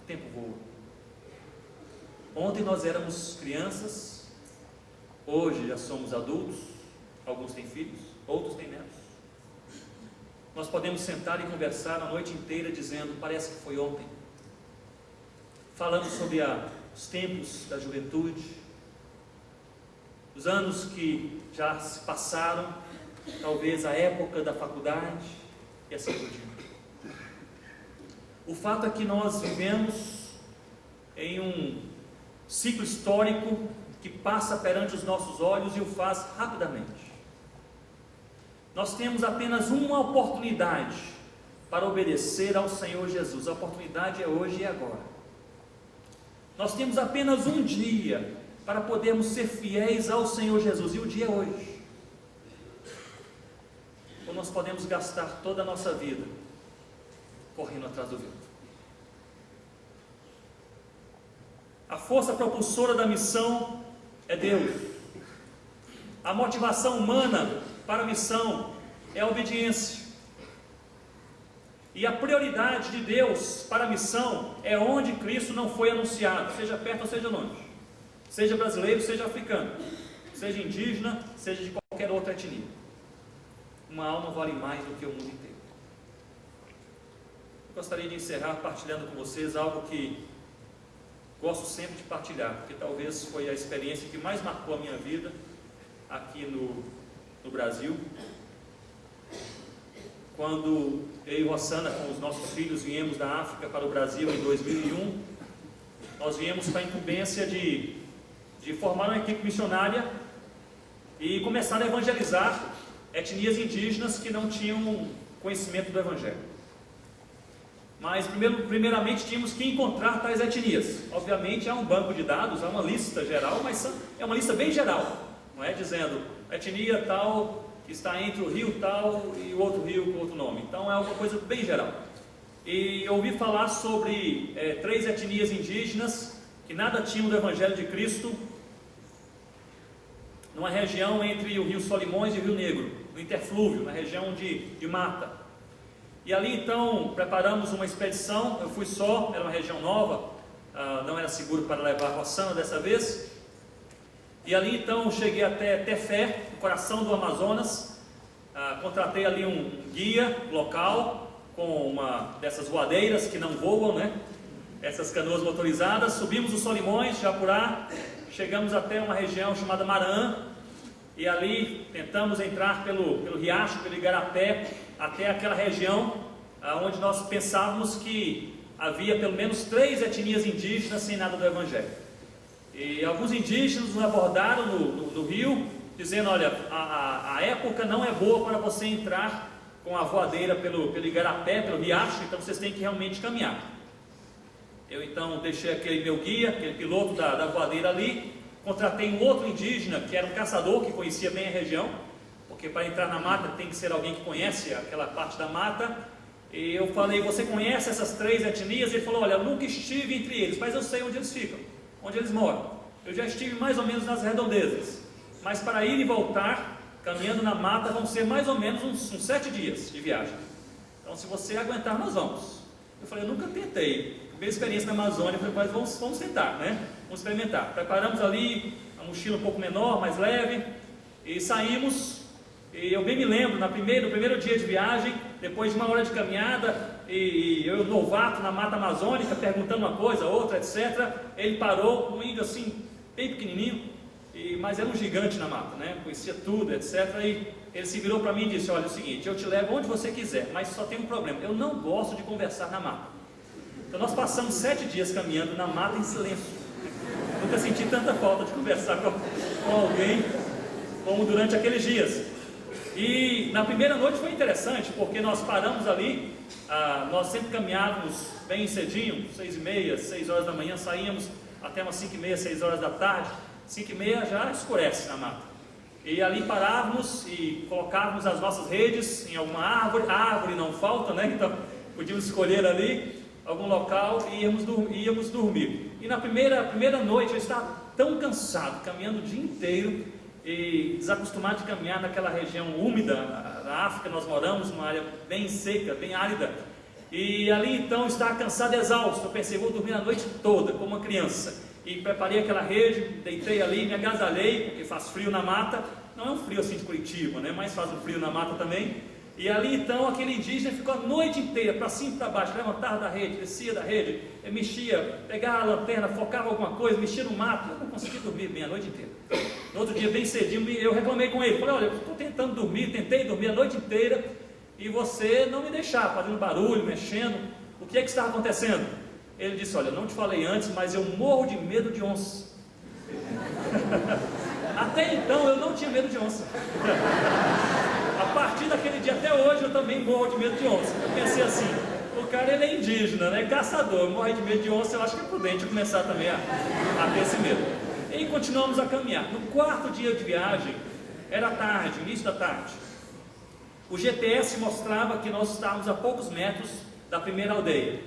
tempo voa. Ontem nós éramos crianças, hoje já somos adultos, alguns têm filhos, outros têm netos. Nós podemos sentar e conversar a noite inteira dizendo, parece que foi ontem. Falando sobre os tempos da juventude, os anos que já se passaram, talvez a época da faculdade e assim por diante. O fato é que nós vivemos em um ciclo histórico que passa perante os nossos olhos e o faz rapidamente. Nós temos apenas uma oportunidade para obedecer ao Senhor Jesus. A oportunidade é hoje e agora. Nós temos apenas um dia para podermos ser fiéis ao Senhor Jesus, e o dia é hoje. Ou nós podemos gastar toda a nossa vida correndo atrás do vento. A força propulsora da missão é Deus. A motivação humana para a missão é a obediência. E a prioridade de Deus para a missão é onde Cristo não foi anunciado, seja perto ou seja longe, seja brasileiro, seja africano, seja indígena, seja de qualquer outra etnia. Uma alma vale mais do que o mundo inteiro. Eu gostaria de encerrar partilhando com vocês algo que gosto sempre de partilhar, porque talvez foi a experiência que mais marcou a minha vida aqui no Brasil. Quando eu e Rossana, com os nossos filhos, viemos da África para o Brasil em 2001, nós viemos com a incumbência de formar uma equipe missionária e começar a evangelizar etnias indígenas que não tinham conhecimento do Evangelho. Mas primeiramente tínhamos que encontrar tais etnias. Obviamente há um banco de dados, há uma lista geral, mas é uma lista bem geral, não é dizendo a etnia tal que está entre o rio tal e o outro rio com outro nome. Então é uma coisa bem geral. E eu ouvi falar sobre 3 etnias indígenas que nada tinham do Evangelho de Cristo, numa região entre o rio Solimões e o Rio Negro, no interflúvio, na região de mata. E ali então preparamos uma expedição. Eu fui só, era uma região nova, não era seguro para levar a Rossana dessa vez. E ali então cheguei até Tefé, no coração do Amazonas. Contratei ali um guia local com uma dessas voadeiras que não voam, né? Essas canoas motorizadas. Subimos os Solimões, Japurá, chegamos até uma região chamada Maraã, e ali tentamos entrar pelo riacho, pelo Igarapé, até aquela região onde nós pensávamos que havia pelo menos 3 etnias indígenas sem nada do Evangelho. E alguns indígenas nos abordaram no rio, dizendo, olha, a época não é boa para você entrar com a voadeira pelo Igarapé, pelo riacho, então vocês têm que realmente caminhar. Eu então deixei aquele meu guia, aquele piloto da voadeira ali, contratei um outro indígena, que era um caçador, que conhecia bem a região, porque para entrar na mata tem que ser alguém que conhece aquela parte da mata. E eu falei, você conhece essas 3 etnias? Ele falou, olha, eu nunca estive entre eles, mas eu sei onde eles ficam, onde eles moram. Eu já estive mais ou menos nas redondezas, mas para ir e voltar, caminhando na mata, vão ser mais ou menos uns 7 dias de viagem. Então se você aguentar, nós vamos. Eu falei, eu nunca tentei, primeira experiência na Amazônia. Eu falei, mas vamos tentar, né? Vamos experimentar. Preparamos ali a mochila um pouco menor, mais leve, e saímos. E eu bem me lembro, no primeiro dia de viagem, depois de uma hora de caminhada, e eu novato na mata amazônica, perguntando uma coisa, outra, etc. Ele parou, um índio assim, bem pequenininho, mas era um gigante na mata, né? Conhecia tudo, etc. E ele se virou para mim e disse, olha, é o seguinte, eu te levo onde você quiser, mas só tem um problema, eu não gosto de conversar na mata. Então nós passamos 7 dias caminhando na mata em silêncio. Nunca senti tanta falta de conversar com alguém como durante aqueles dias. E na primeira noite foi interessante, porque nós paramos ali, nós sempre caminhávamos bem cedinho, 6h30, 6 horas da manhã, saíamos até umas 5h30, 6 horas da tarde. 5h30 já escurece na mata. E ali parávamos e colocávamos as nossas redes em alguma árvore não falta, né? Então podíamos escolher ali algum local e íamos dormir. E na primeira noite eu estava tão cansado, caminhando o dia inteiro, e desacostumado de caminhar naquela região úmida. Na África nós moramos numa área bem seca, bem árida, E ali então estava cansado e exausto. Eu pensei, vou dormir a noite toda, como uma criança. E preparei aquela rede, deitei ali, me agasalhei, porque faz frio na mata. Não é um frio assim de Curitiba, né? Mas faz um frio na mata também. E ali então aquele indígena ficou a noite inteira, para cima e para baixo, levantava da rede, descia da rede, mexia, pegava a lanterna, focava alguma coisa, mexia no mato. Eu não consegui dormir bem a noite inteira. No outro dia, bem cedinho, eu reclamei com ele. Falei, olha, eu estou tentando dormir, tentei dormir a noite inteira, e você não me deixava, fazendo barulho, mexendo. O que é que estava acontecendo? Ele disse, olha, não te falei antes, mas eu morro de medo de onça. Até então eu não tinha medo de onça. A partir daquele dia até hoje eu também morro de medo de onça. Eu pensei assim, o cara ele é indígena, né? Caçador, morre de medo de onça, eu acho que é prudente começar também a ter esse medo. E continuamos a caminhar. No quarto dia de viagem, era tarde, início da tarde. O GPS mostrava que nós estávamos a poucos metros da primeira aldeia.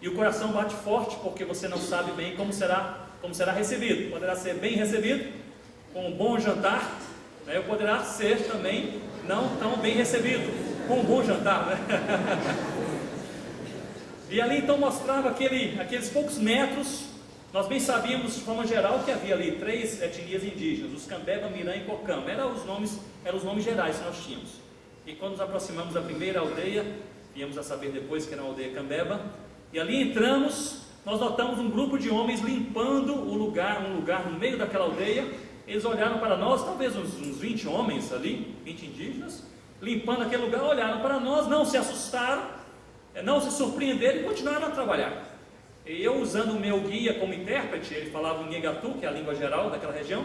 E o coração bate forte, porque você não sabe bem como será recebido. Poderá ser bem recebido, com um bom jantar, né? Ou poderá ser também não tão bem recebido, com um bom jantar, né? E ali então mostrava aqueles poucos metros. Nós bem sabíamos de forma geral que havia ali 3 etnias indígenas, os Cambeba, Miran e Cocama. Eram os nomes gerais que nós tínhamos. E quando nos aproximamos da primeira aldeia, viemos a saber depois que era a aldeia Cambeba, e ali entramos, nós notamos um grupo de homens limpando um lugar no meio daquela aldeia. Eles olharam para nós, talvez uns 20 homens ali, 20 indígenas, limpando aquele lugar, olharam para nós, não se assustaram, não se surpreenderam e continuaram a trabalhar. E eu, usando o meu guia como intérprete, ele falava em Negatu, que é a língua geral daquela região,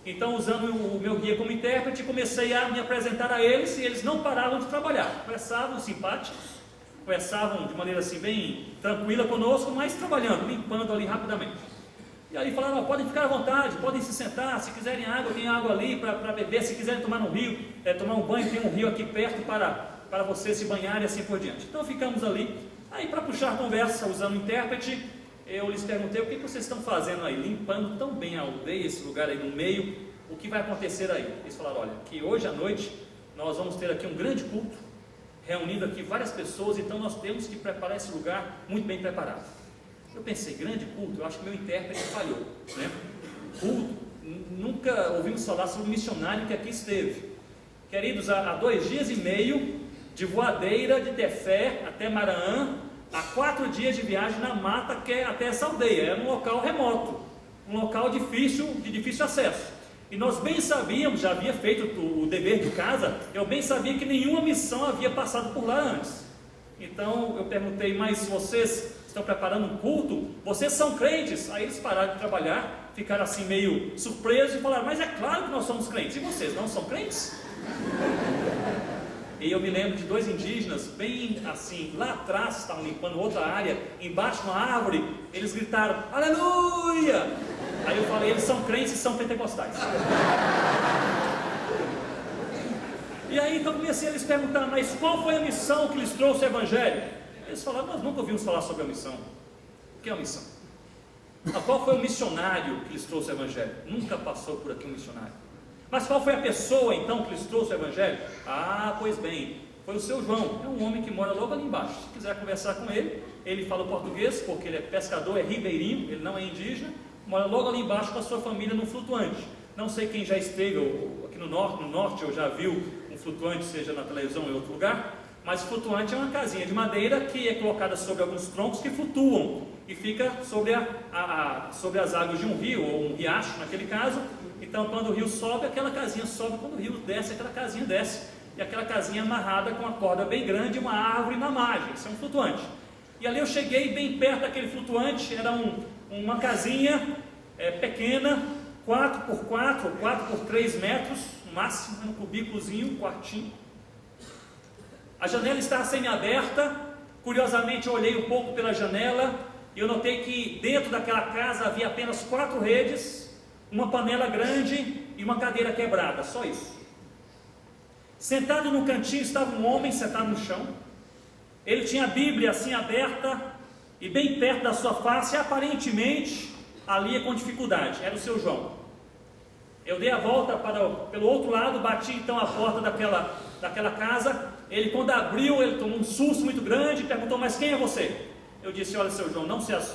então usando o meu guia como intérprete, comecei a me apresentar a eles, e eles não paravam de trabalhar, conversavam simpáticos, conversavam de maneira assim bem tranquila conosco, mas trabalhando, limpando ali rapidamente. E aí falaram, podem ficar à vontade, podem se sentar, se quiserem água, tem água ali para beber, se quiserem tomar no rio, tomar um banho, tem um rio aqui perto para vocês se banharem e assim por diante. Então ficamos ali. Aí, para puxar conversa, usando o intérprete, eu lhes perguntei, o que vocês estão fazendo aí, limpando tão bem a aldeia, esse lugar aí no meio, o que vai acontecer aí? Eles falaram, olha, que hoje à noite nós vamos ter aqui um grande culto, reunindo aqui várias pessoas, então nós temos que preparar esse lugar muito bem preparado. Eu pensei, grande culto, eu acho que meu intérprete falhou, né? Culto, nunca ouvimos falar sobre o missionário que aqui esteve. Queridos, há 2 dias e meio de voadeira de Tefé até Maraã, há 4 dias de viagem na mata que é até essa aldeia, é num local remoto, um local de difícil acesso. E nós bem sabíamos, já havia feito o dever de casa, eu bem sabia que nenhuma missão havia passado por lá antes. Então eu perguntei, mas vocês estão preparando um culto? Vocês são crentes? Aí eles pararam de trabalhar, ficaram assim meio surpresos e falaram, mas é claro que nós somos crentes. E vocês não são crentes? E eu me lembro de 2 indígenas, bem assim, lá atrás, estavam limpando outra área, embaixo de uma árvore, eles gritaram, aleluia! Aí eu falei, eles são crentes e são pentecostais. E aí então comecei a lhes perguntar, mas qual foi a missão que lhes trouxe o Evangelho? Eles falaram, nós nunca ouvimos falar sobre a missão. O que é a missão? Qual foi o missionário que lhes trouxe o Evangelho? Nunca passou por aqui um missionário. Mas qual foi a pessoa então que lhes trouxe o Evangelho? Pois bem, foi o seu João, é um homem que mora logo ali embaixo. Se quiser conversar com ele, ele fala português, porque ele é pescador, é ribeirinho, ele não é indígena, mora logo ali embaixo com a sua família no flutuante. Não sei quem já esteve aqui no norte ou já viu um flutuante, seja na televisão ou em outro lugar, mas flutuante é uma casinha de madeira que é colocada sobre alguns troncos que flutuam e fica sobre as águas de um rio ou um riacho naquele caso. Então quando o rio sobe, aquela casinha sobe, quando o rio desce, aquela casinha desce, e aquela casinha amarrada com uma corda bem grande e uma árvore na margem. Isso é um flutuante. E ali eu cheguei bem perto daquele flutuante, era uma casinha pequena, 4x4, 4x3 metros, no máximo, um cubículozinho, um quartinho. A janela estava semi-aberta. Curiosamente eu olhei um pouco pela janela e eu notei que dentro daquela casa havia apenas 4 redes, uma panela grande e uma cadeira quebrada, só isso. Sentado no cantinho estava um homem sentado no chão. Ele tinha a Bíblia assim aberta e bem perto da sua face, aparentemente ali com dificuldade, era o seu João. Eu dei a volta pelo outro lado, bati então a porta daquela casa. Ele, quando abriu, ele tomou um susto muito grande e perguntou: mas quem é você? Eu disse: olha, seu João, não se assuste.